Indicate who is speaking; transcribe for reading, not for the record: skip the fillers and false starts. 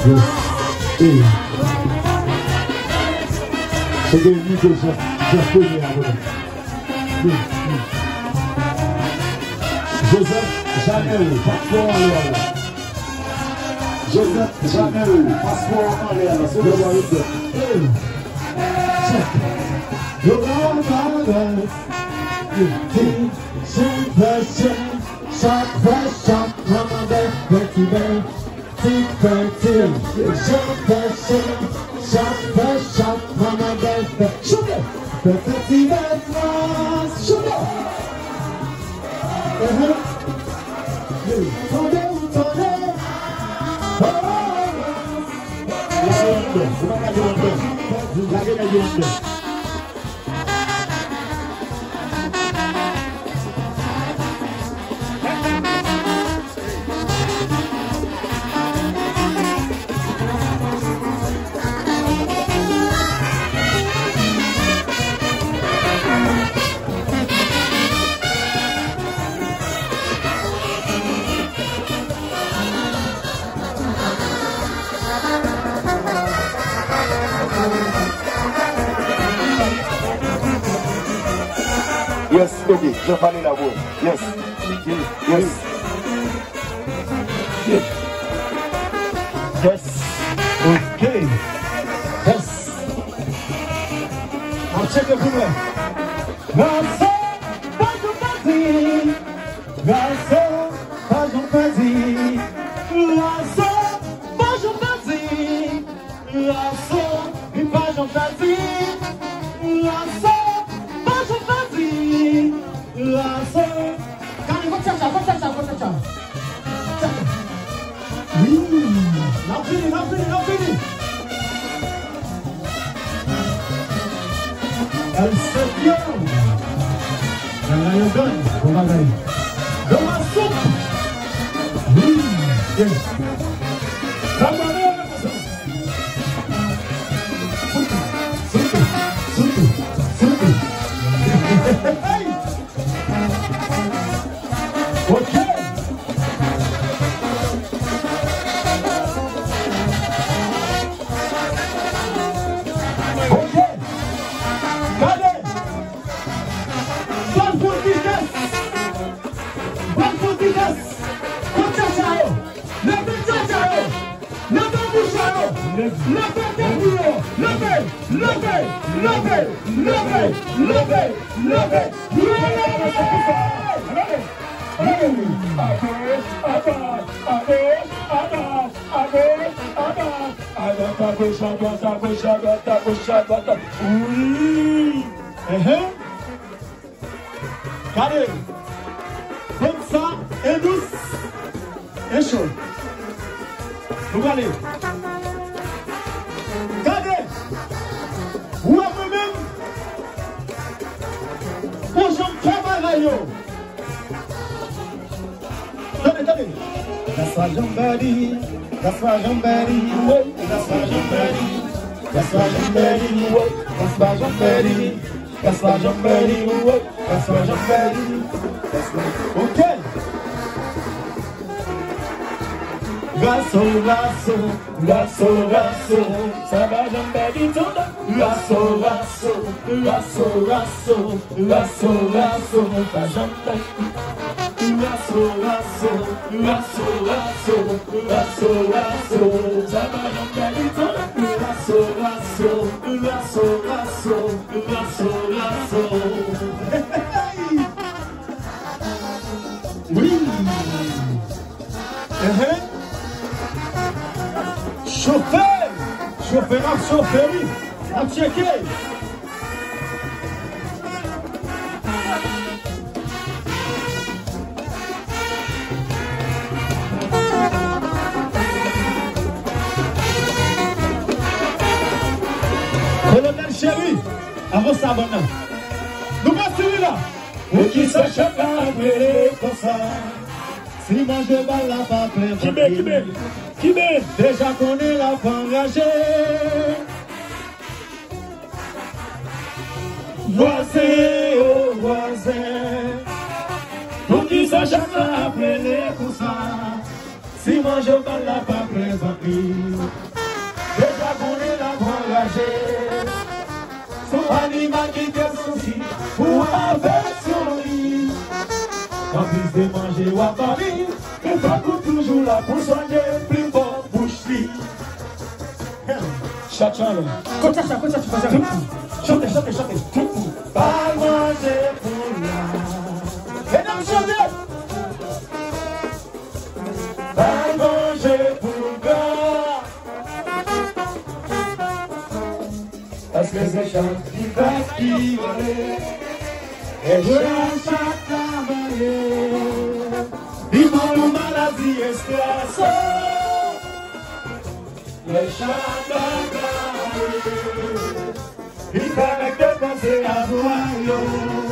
Speaker 1: C'est des nuits que j'ai connues à vous. Joseph Janel, passeport en l'air. Joseph Janel, passeport en l'air. C'est le roi de
Speaker 2: Yes, baby, je parle la voix. Yes, yes, yes. Yes, ok. Yes.
Speaker 1: On check le premier. Garçon, pas de parti. Garçon, pas de parti. Garçon, pas de parti. Garçon, pas de parti. Garçon. Oui, non fini. Elle se vient. Elle donne, on va gagner. Dans la soupe. Oui, yes. Oui. Regardez. Comme ça, et douce, et chaud. Regardez. Regardez. Ou à vous-même. Bonjour, Kamarayo. Tenez. That's why I'm ready. That's why I'm ready. That's why I'm ready. That's why I'm ready. That's why I'm ready. That's why I'm ready. That's why I'm ready. Okay. Lasso, ça va jamais du tout. Lasso, ça jamais. Oui. Chauffeur, à checker. Colonel Chéri, avant ça, bon nous pas celui-là. Ou qui s'achète à brûler comme ça. Si mange de balle, la pas plein. Qui met déjà qu'on est là pour engager. Voisin, oh voisin, pour qui s'achète à brûler comme ça. Si mange de balle, la pas plaisanterie. Déjà connaît la engagé. Son animal qui fait souci pour avec son lit. En plus de manger ou à Paris, que pas toujours là pour soigner plus fort bouche-lit. Chachalo. Chantez. Pas manger pour là. Mesdames, chantez. Pas manger pour gars. Parce que c'est chante qui passe qui volait. Et je chaque travailler. Vivons nos maladies et stress. Les chants il fallait que penser à toi.